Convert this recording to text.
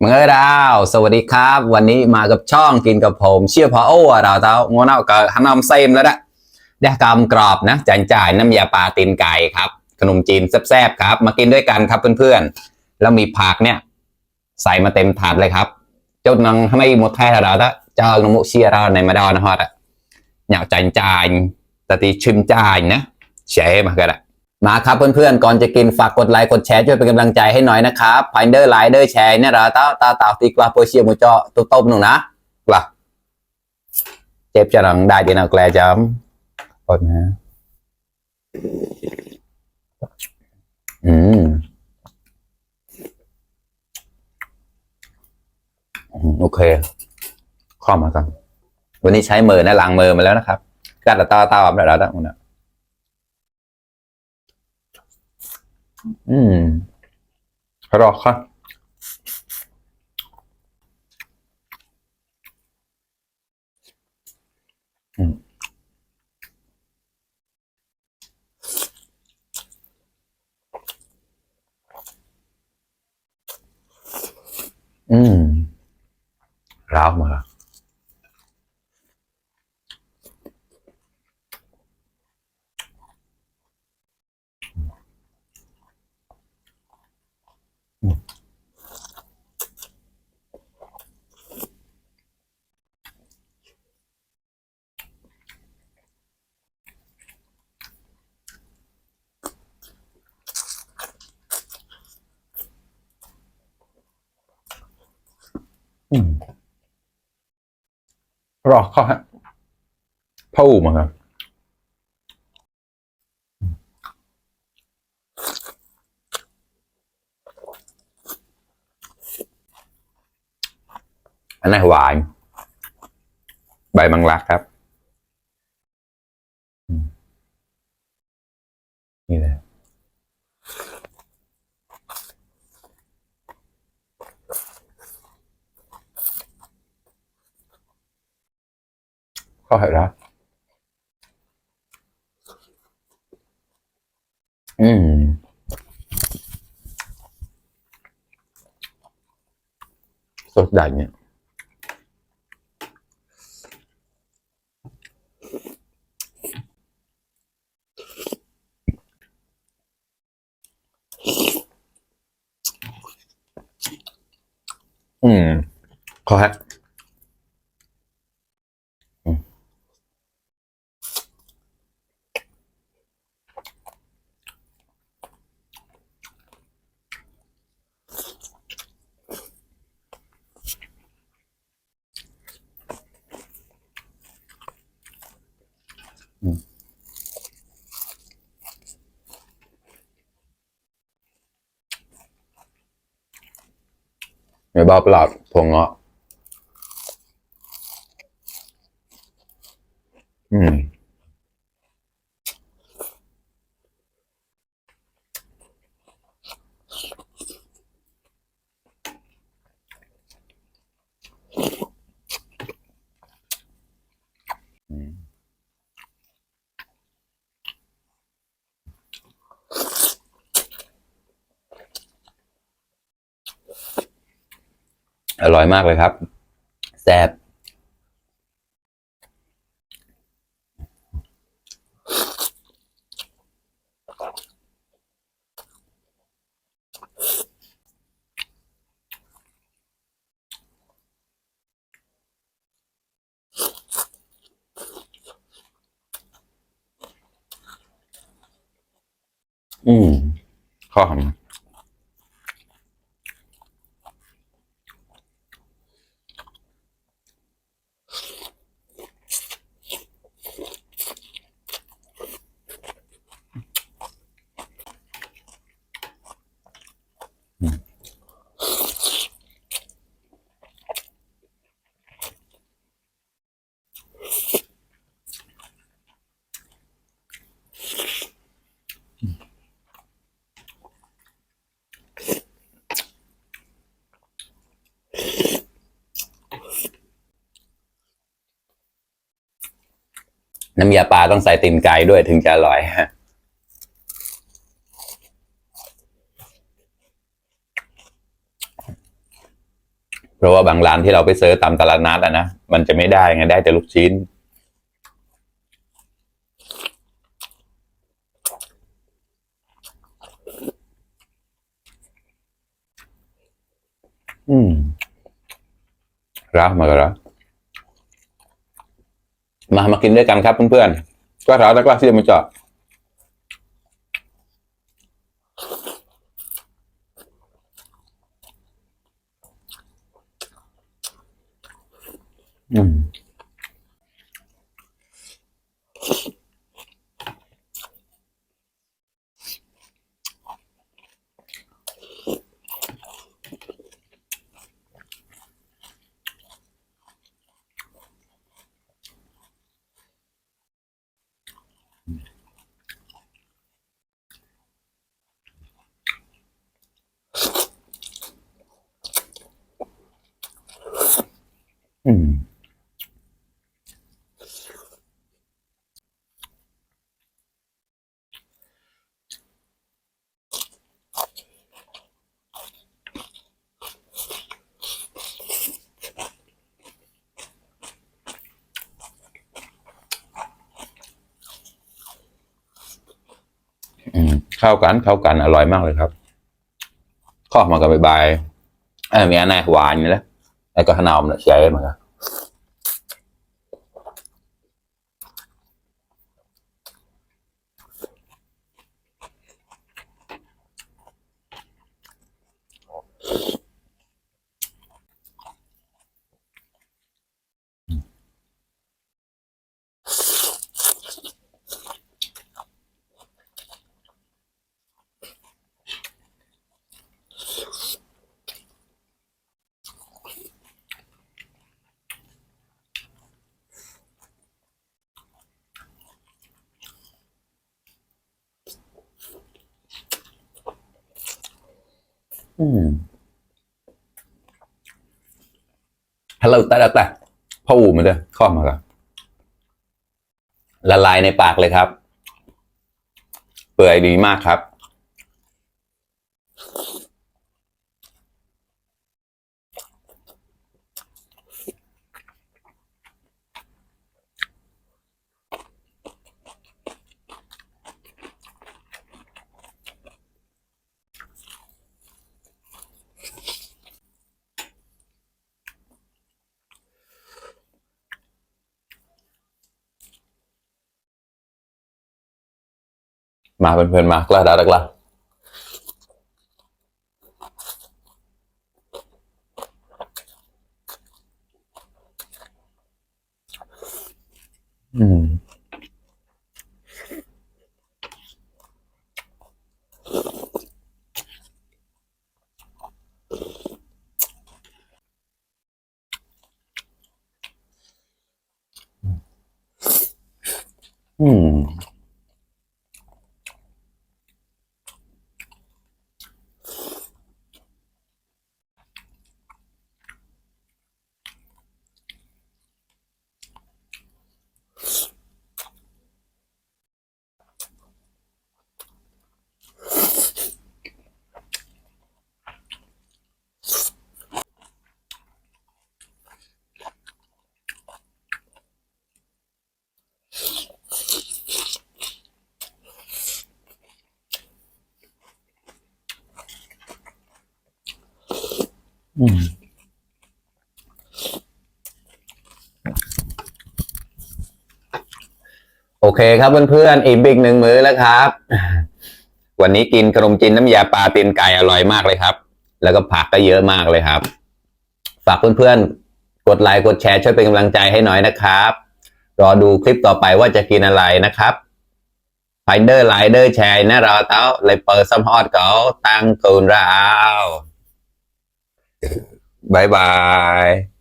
เมื่อดาวสวัสดีครับวันนี้มากับช่องกินกับผมเชื่อพอโอ้เราเต้างอนเอากับฮันนอมเซมแล้วนะได้กำกรอบนะจ่ายน้ำยาปลาตีนไก่ครับขนมจีนแซ่บๆครับมากินด้วยกันครับเพื่อนๆแล้วมีผักเนี่ยใส่มาเต็มถาดเลยครับเจ้านังไม่หมดแท้เราถ้าเจ้าน้องมุเชียเราในมาดาวนะฮะอยากจ่ายแต่ตีชิมจ่ายนะเชฟมากันละมาครับเพื่อนๆก่อนจะกินฝากกดไลค์กดแชร์ช่วยเป็นกำลังใจให้หน่อยนะครับไพเดอร์ไลค์เดอร์แชร์เนี่ยเราตาตีกว่าโปรเชียมูจอตุ๊ต้มหนูนะกว่าเจ็บจะหลังได้ดีนะแกลจำกดนะอืมโอเคข้อมากันวันนี้ใช้มือนะล้างมือมาแล้วนะครับกัดตาแบบเราได้หมดนะรอครับร้าวมารอเขาฮะพ่ออู่มาครับอันนี้หวานใบมังลักครับนี่เลยข้าวเหรอสดได้เนี่ยข้าวฮะเนื้อเบาเปล่าถั่วเงาะอร่อยมากเลยครับแซ่บข้าวหอมน้ำยาปลาต้องใส่ตีนไก่ด้วยถึงจะอร่อยฮะ เพราะว่าบางร้านที่เราไปซื้อตามตลาดนัดอะนะมันจะไม่ได้ไงได้แต่ลูกชิ้นรักมากเลยมากินด้วยกันครับเพื่อนๆก็เราตะกร้าที่จะมาเจาะเข้ากันอร่อยมากเลยครับข้อมากับใบมีอันไหนหวานอยู่แล้วไอ้ก็ขนมเนี่ยใช้เหมือนกันฮัลโหลแต่พ่ออู๋มันเลยข้อมากับละลายในปากเลยครับเปื่อยดีมากครับมาเพื่อนๆมากล้าดักละโอเคครับเพื่อนๆอิ่มอีกหนึ่งมื้อแล้วครับวันนี้กินขนมจีนน้ำยาปลาตีนไก่อร่อยมากเลยครับแล้วก็ผักก็เยอะมากเลยครับฝากเพื่อนๆกดไลค์กดแชร์ช่วยเป็นกำลังใจให้หน่อยนะครับรอดูคลิปต่อไปว่าจะกินอะไรนะครับไฟเดอร์ไลเดอร์แชร์นะเราเต้าเลยเปิดซัมฮอตเขาตั้งคืนเราบายบาย